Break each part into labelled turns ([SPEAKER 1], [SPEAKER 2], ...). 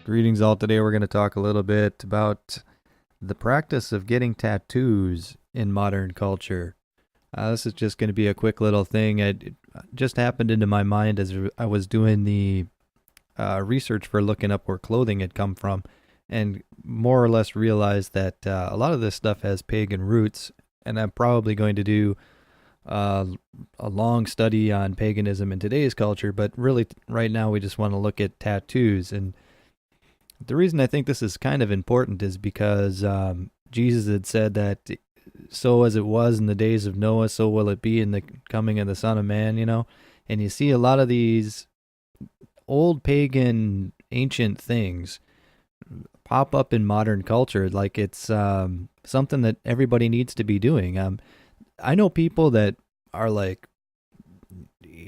[SPEAKER 1] Greetings, all. Today we're going to talk a little bit about the practice of getting tattoos in modern culture. This is just going to be a quick little thing. It just happened into my mind as I was doing the research for looking up where clothing had come from, and more or less realized that a lot of this stuff has pagan roots, and I'm probably going to do a long study on paganism in today's culture, but really right now we just want to look at tattoos. And the reason I think this is kind of important is because Jesus had said that so as it was in the days of Noah, so will it be in the coming of the Son of Man, And you see a lot of these old pagan ancient things pop up in modern culture like it's something that everybody needs to be doing. I know people that are like,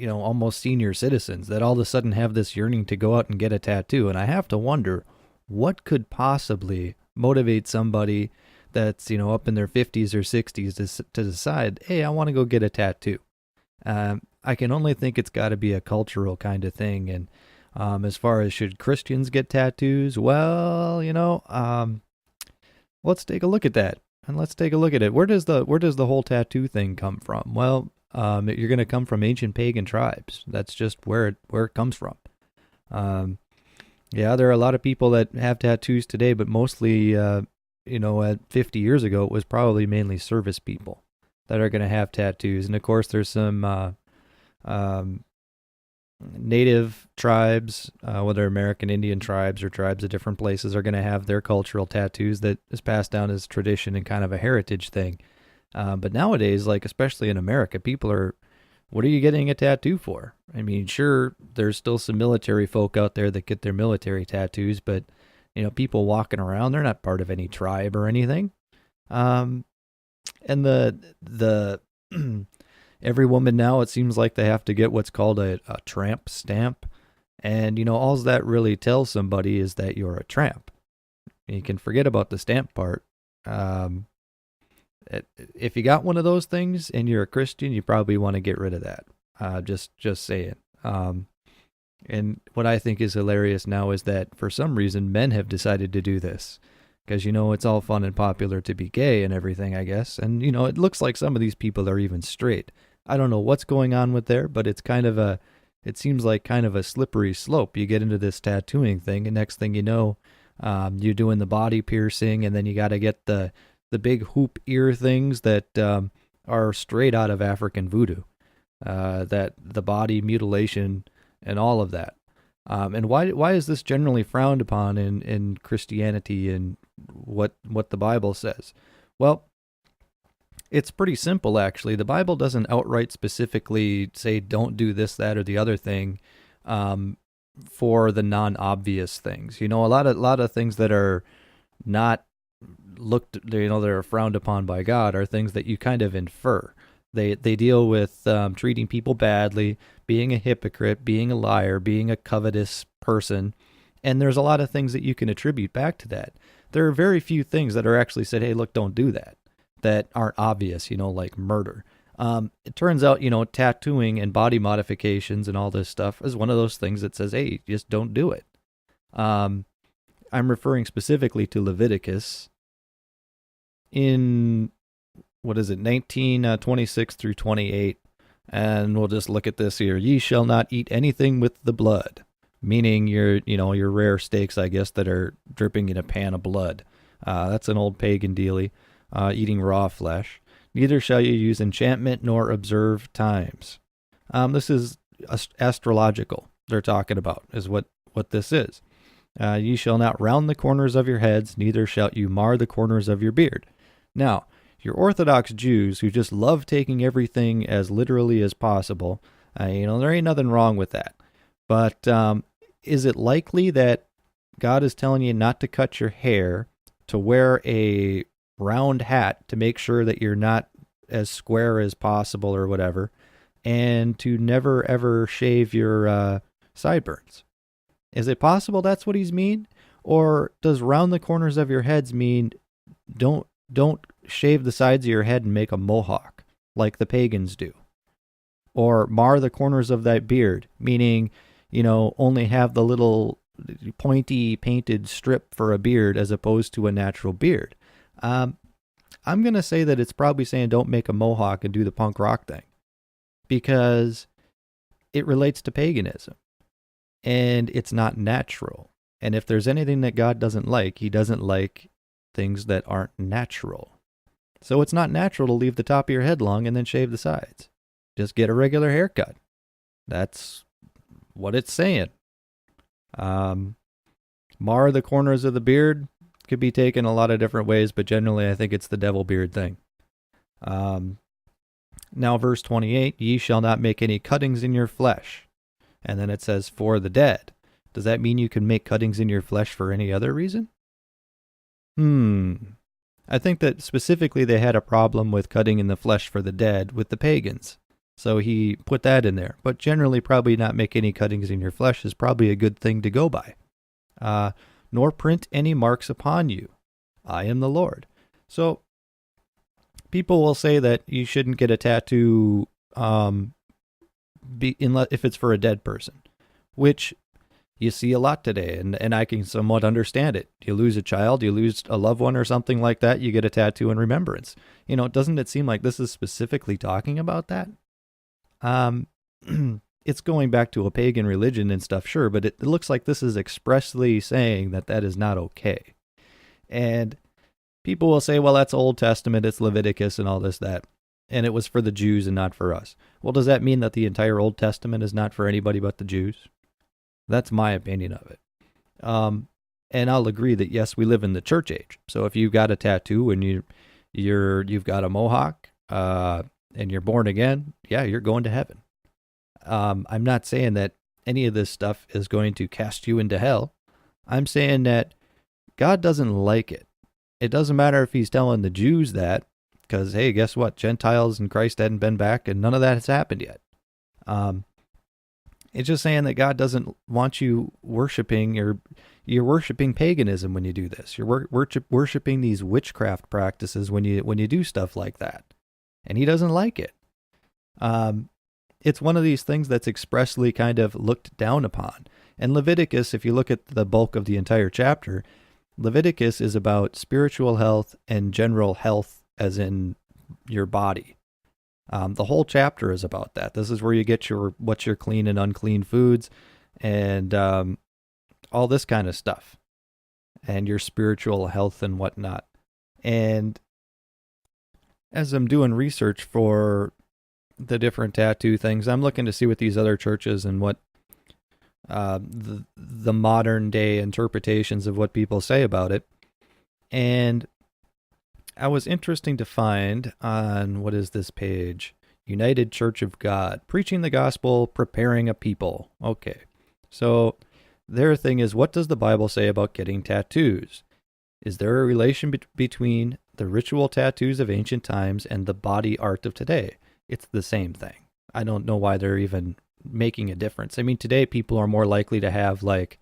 [SPEAKER 1] almost senior citizens that all of a sudden have this yearning to go out and get a tattoo. And I have to wonder what could possibly motivate somebody that's, up in their 50s or 60s to decide, hey, I want to go get a tattoo. I can only think it's got to be a cultural kind of thing. And as far as should Christians get tattoos, well, let's take a look at that. And let's take a look at it. Where does the whole tattoo thing come from? Well, you're going to come from ancient pagan tribes. That's just where it comes from. Yeah, there are a lot of people that have tattoos today, but mostly, at 50 years ago, it was probably mainly service people that are going to have tattoos. And of course, there's some native tribes, whether American Indian tribes or tribes of different places, are going to have their cultural tattoos that is passed down as tradition and kind of a heritage thing. But nowadays, like especially in America, people are, what are you getting a tattoo for? I mean, sure, there's still some military folk out there that get their military tattoos, but people walking around, they're not part of any tribe or anything. And the every woman now, it seems like they have to get what's called a tramp stamp. And, all that really tells somebody is that you're a tramp. You can forget about the stamp part. If you got one of those things and you're a Christian, you probably want to get rid of that. Just saying. And what I think is hilarious now is that for some reason men have decided to do this. Because, it's all fun and popular to be gay and everything, I guess. And, it looks like some of these people are even straight. I don't know what's going on with there, but it's it seems like kind of a slippery slope. You get into this tattooing thing, and next thing you know, you're doing the body piercing, and then you got to get the big hoop ear things that are straight out of African voodoo, that the body mutilation and all of that. And why is this generally frowned upon in Christianity and what the Bible says? Well, it's pretty simple, actually. The Bible doesn't outright specifically say don't do this, that, or the other thing for the non-obvious things. A lot of things that are not looked, that are frowned upon by God are things that you kind of infer. They deal with treating people badly, being a hypocrite, being a liar, being a covetous person, and there's a lot of things that you can attribute back to that. There are very few things that are actually said, hey, look, don't do that aren't obvious, like murder. It turns out, tattooing and body modifications and all this stuff is one of those things that says, hey, just don't do it. I'm referring specifically to Leviticus in, 1926 through 28. And we'll just look at this here. Ye shall not eat anything with the blood, meaning your rare steaks, I guess, that are dripping in a pan of blood. That's an old pagan dealie. Eating raw flesh. Neither shall you use enchantment nor observe times. This is astrological. They're talking about is what this is. Ye shall not round the corners of your heads, neither shall you mar the corners of your beard. Now, your Orthodox Jews who just love taking everything as literally as possible, there ain't nothing wrong with that. But is it likely that God is telling you not to cut your hair, to wear a round hat to make sure that you're not as square as possible or whatever, and to never ever shave your sideburns? Is it possible that's what he's mean? Or does round the corners of your heads mean don't shave the sides of your head and make a mohawk like the pagans do? Or mar the corners of that beard, meaning, only have the little pointy painted strip for a beard as opposed to a natural beard. I'm going to say that it's probably saying don't make a mohawk and do the punk rock thing, because it relates to paganism and it's not natural. And if there's anything that God doesn't like, he doesn't like things that aren't natural. So it's not natural to leave the top of your head long and then shave the sides. Just get a regular haircut. That's what it's saying. Mar the corners of the beard could be taken a lot of different ways, but generally I think it's the devil beard thing. Now verse 28, ye shall not make any cuttings in your flesh. And then it says for the dead. Does that mean you can make cuttings in your flesh for any other reason? I think that specifically they had a problem with cutting in the flesh for the dead with the pagans. So he put that in there. But generally probably not make any cuttings in your flesh is probably a good thing to go by. Nor print any marks upon you. I am the Lord. So people will say that you shouldn't get a tattoo if it's for a dead person, which you see a lot today, and I can somewhat understand it. You lose a child, you lose a loved one or something like that, you get a tattoo in remembrance. Doesn't it seem like this is specifically talking about that? It's going back to a pagan religion and stuff, sure, but it looks like this is expressly saying that that is not okay. And people will say, well, that's Old Testament, it's Leviticus and all this, that, and it was for the Jews and not for us. Well, does that mean that the entire Old Testament is not for anybody but the Jews? That's my opinion of it. And I'll agree that, yes, we live in the church age. So if you've got a tattoo and you've got a mohawk and you're born again, yeah, you're going to heaven. I'm not saying that any of this stuff is going to cast you into hell. I'm saying that God doesn't like it. It doesn't matter if he's telling the Jews that, because, hey, guess what? Gentiles and Christ hadn't been back, and none of that has happened yet. It's just saying that God doesn't want you worshiping, or you're worshiping paganism when you do this. You're worshiping these witchcraft practices when you do stuff like that, and he doesn't like it. It's one of these things that's expressly kind of looked down upon. And Leviticus, if you look at the bulk of the entire chapter, Leviticus is about spiritual health and general health, as in your body. The whole chapter is about that. This is where you get what's your clean and unclean foods and all this kind of stuff, and your spiritual health and whatnot. And as I'm doing research for the different tattoo things, I'm looking to see what these other churches and what the modern day interpretations of what people say about it. And I was interesting to find on, what is this page? United Church of God, preaching the gospel, preparing a people. Okay. So their thing is, what does the Bible say about getting tattoos? Is there a relation between the ritual tattoos of ancient times and the body art of today? It's the same thing. I don't know why they're even making a difference. I mean, today people are more likely to have like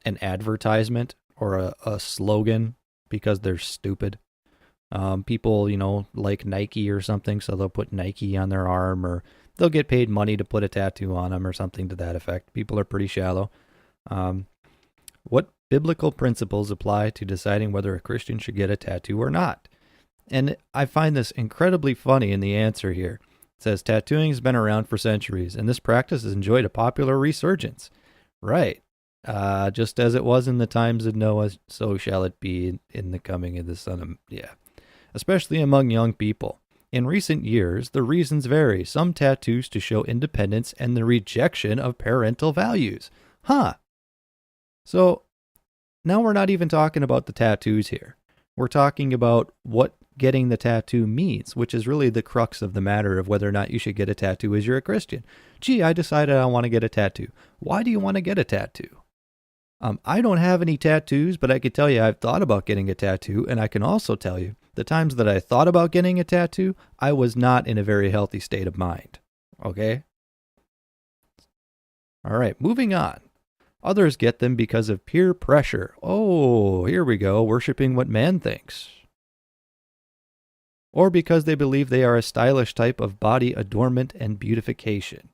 [SPEAKER 1] an advertisement or a slogan because they're stupid. People, like Nike or something, so they'll put Nike on their arm, or they'll get paid money to put a tattoo on them or something to that effect. People are pretty shallow. What biblical principles apply to deciding whether a Christian should get a tattoo or not? And I find this incredibly funny in the answer here. It says, tattooing has been around for centuries, and this practice has enjoyed a popular resurgence. Right. Just as it was in the times of Noah, so shall it be in the coming of the Son of... Yeah. Especially among young people. In recent years, the reasons vary. Some tattoos to show independence and the rejection of parental values. So now we're not even talking about the tattoos here. We're talking about what getting the tattoo means, which is really the crux of the matter of whether or not you should get a tattoo as you're a Christian. Gee, I decided I want to get a tattoo. Why do you want to get a tattoo? I don't have any tattoos, but I could tell you I've thought about getting a tattoo, and I can also tell you the times that I thought about getting a tattoo, I was not in a very healthy state of mind. Okay? All right, moving on. Others get them because of peer pressure. Oh, here we go, worshiping what man thinks. Or because they believe they are a stylish type of body adornment and beautification.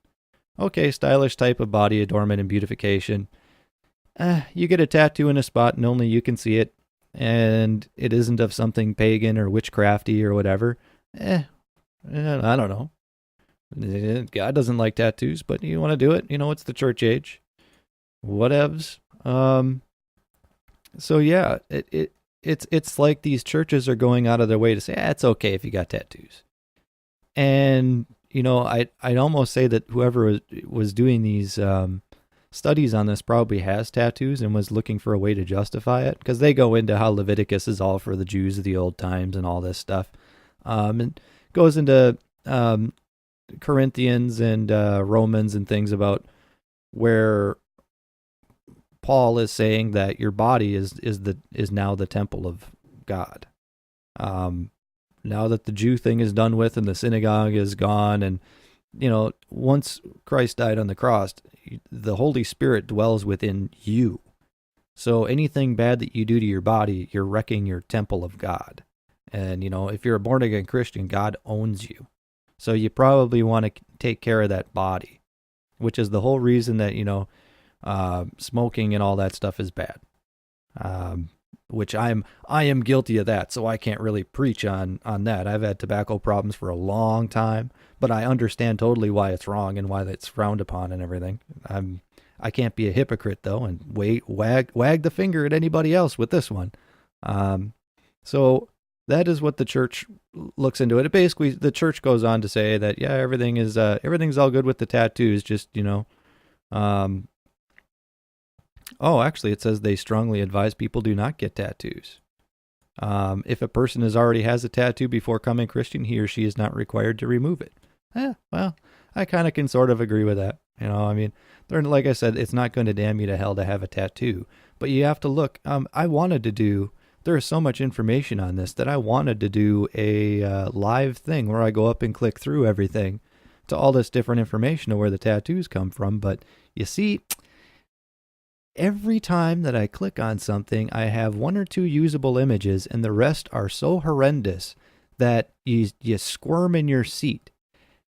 [SPEAKER 1] Okay, stylish type of body adornment and beautification. You get a tattoo in a spot and only you can see it, and it isn't of something pagan or witchcrafty or whatever. I don't know. God doesn't like tattoos, but you want to do it. It's the church age. Whatevs. So yeah, it's like these churches are going out of their way to say, it's okay if you got tattoos. And I'd almost say that whoever was doing these studies on this probably has tattoos and was looking for a way to justify it, because they go into how Leviticus is all for the Jews of the old times and all this stuff, and goes into Corinthians and Romans and things about where Paul is saying that your body is now the temple of God. Now that the Jew thing is done with and the synagogue is gone, and once Christ died on the cross, the Holy Spirit dwells within you. So anything bad that you do to your body, you're wrecking your temple of God. And if you're a born again Christian, God owns you. So you probably want to take care of that body, which is the whole reason that smoking and all that stuff is bad. Which I am guilty of that, so I can't really preach on that. I've had tobacco problems for a long time, but I understand totally why it's wrong and why it's frowned upon and everything. I can't be a hypocrite though and wag the finger at anybody else with this one. So that is what the church looks into it. It basically, the church goes on to say that everything's all good with the tattoos, just actually, it says they strongly advise people do not get tattoos. If a person already has a tattoo before becoming Christian, he or she is not required to remove it. Well, I kind of can sort of agree with that. Like I said, it's not going to damn you to hell to have a tattoo, but you have to look. There is so much information on this that I wanted to do a live thing where I go up and click through everything to all this different information of where the tattoos come from. But you see, every time that I click on something, I have one or two usable images, and the rest are so horrendous that you squirm in your seat.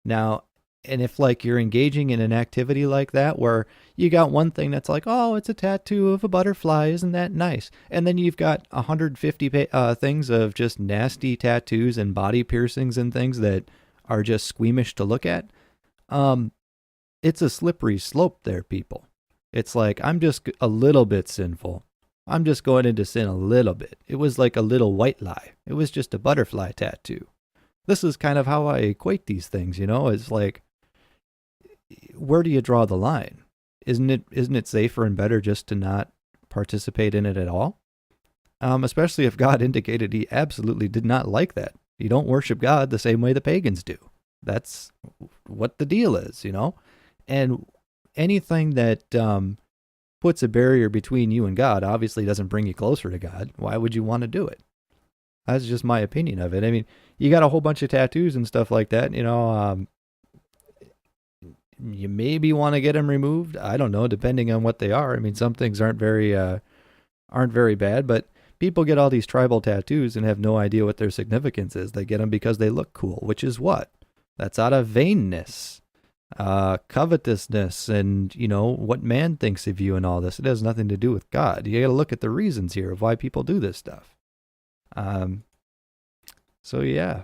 [SPEAKER 1] Now, and if you're engaging in an activity like that where you got one thing that's like, oh, it's a tattoo of a butterfly, isn't that nice? And then you've got 150 things of just nasty tattoos and body piercings and things that are just squeamish to look at. It's a slippery slope there, people. It's like, I'm just a little bit sinful. I'm just going into sin a little bit. It was like a little white lie. It was just a butterfly tattoo. This is kind of how I equate these things, It's like, where do you draw the line? Isn't it safer and better just to not participate in it at all? Especially if God indicated he absolutely did not like that. You don't worship God the same way the pagans do. That's what the deal is, And anything that puts a barrier between you and God obviously doesn't bring you closer to God. Why would you want to do it? That's just my opinion of it. You got a whole bunch of tattoos and stuff like that, you maybe want to get them removed. I don't know, depending on what they are. Some things aren't very bad, but people get all these tribal tattoos and have no idea what their significance is. They get them because they look cool, which is what? That's out of vainness, covetousness, and what man thinks of you and all this. It has nothing to do with God. You got to look at the reasons here of why people do this stuff. So yeah.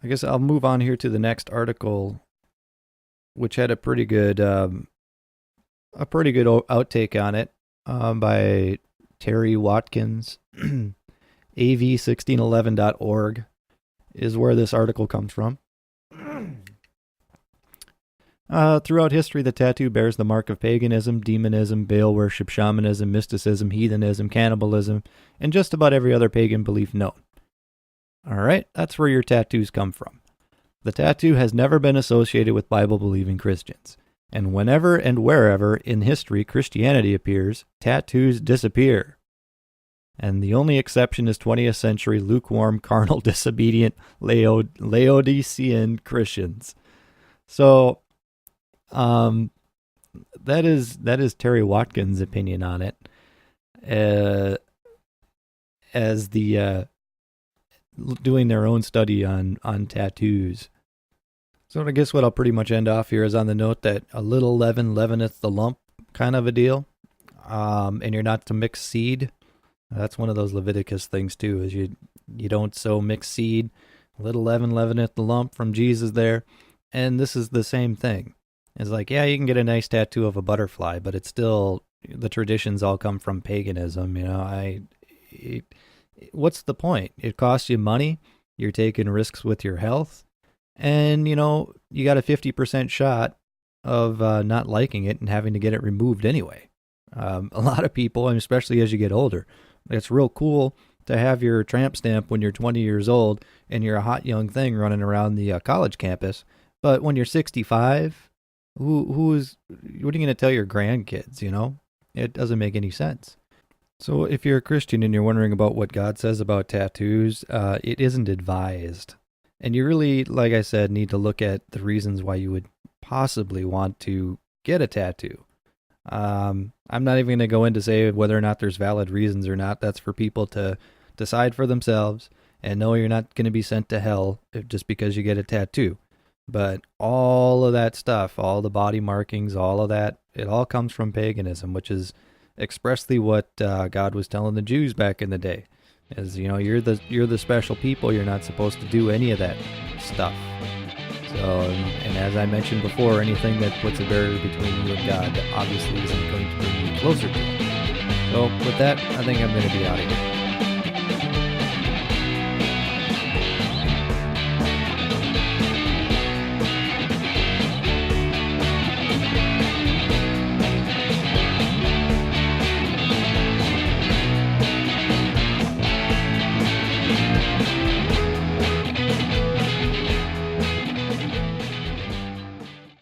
[SPEAKER 1] I guess I'll move on here to the next article, which had a pretty good outtake on it, by Terry Watkins. AV1611.org is where this article comes from. Throughout history, the tattoo bears the mark of paganism, demonism, Baal worship, shamanism, mysticism, heathenism, cannibalism, and just about every other pagan belief known. All right, that's where your tattoos come from. The tattoo has never been associated with Bible-believing Christians, and whenever and wherever in history Christianity appears, tattoos disappear. And the only exception is 20th century lukewarm, carnal, disobedient Laodicean Christians. So, that is Terry Watkins' opinion on it. As the doing their own study on tattoos. So I guess what I'll pretty much end off here is on the note that a little leaven leaveneth the lump kind of a deal. And you're not to mix seed. That's one of those Leviticus things too, is you don't sow mixed seed. A little leaven leaveneth the lump from Jesus there. And this is the same thing. It's like, yeah, you can get a nice tattoo of a butterfly, but it's still, the traditions all come from paganism. What's the point? It costs you money. You're taking risks with your health. And, you got a 50% shot of not liking it and having to get it removed anyway. A lot of people, and especially as you get older, it's real cool to have your tramp stamp when you're 20 years old and you're a hot young thing running around the college campus. But when you're 65, what are you going to tell your grandkids, It doesn't make any sense. So if you're a Christian and you're wondering about what God says about tattoos, it isn't advised. And you really, like I said, need to look at the reasons why you would possibly want to get a tattoo. I'm not even going to go into say whether or not there's valid reasons or not. That's for people to decide for themselves, and know you're not going to be sent to hell just because you get a tattoo. But all of that stuff, all the body markings, all of that, it all comes from paganism, which is expressly what God was telling the Jews back in the day. Is, you're the special people. You're not supposed to do any of that stuff. So, and as I mentioned before, anything that puts a barrier between you and God obviously isn't going to bring you closer to Him. So with that, I think I'm going to be out of here.